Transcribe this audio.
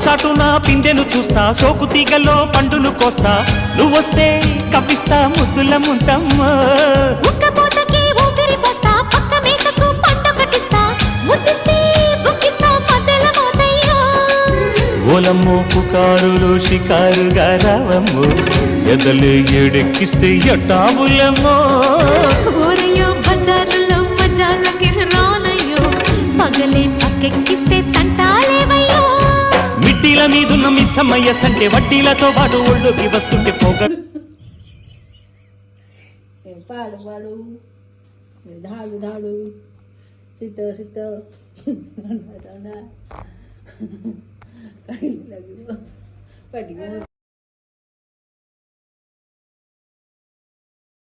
చాటున పిందెను చూస్తా, సోకు తీగల్లో పండును కోస్తా, నువ్వొస్తే కప్పిస్తా ముద్దుల ముంతమ్మ. ఉక్కపోతకి ఊపిరి పోస్తా, పక్క మేకకు పంట కట్టిస్తా, ముద్దిస్తే బుక్కిస్తా మధ్యల మోతయ్యో. ఓలమ్మో పుకారులు షికారుగా రావమ్మో, ఎదలు ఎడెక్కిస్తే ఎట్టాబులమ్మో. ఊరయ్యో బజారులో మజాలకి రానయ్యో, పగలే పక్కెక్కిస్తే తంటాలేవయ్యో. మిట్టిల మీదున్న మిస్సమ్మయ్య సంటే వడ్డీలతో పాటు ఒళ్ళోకి వస్తుంటే పోగ. పాడు పాడు ధాడు ధాడు సిత సిత పడిగో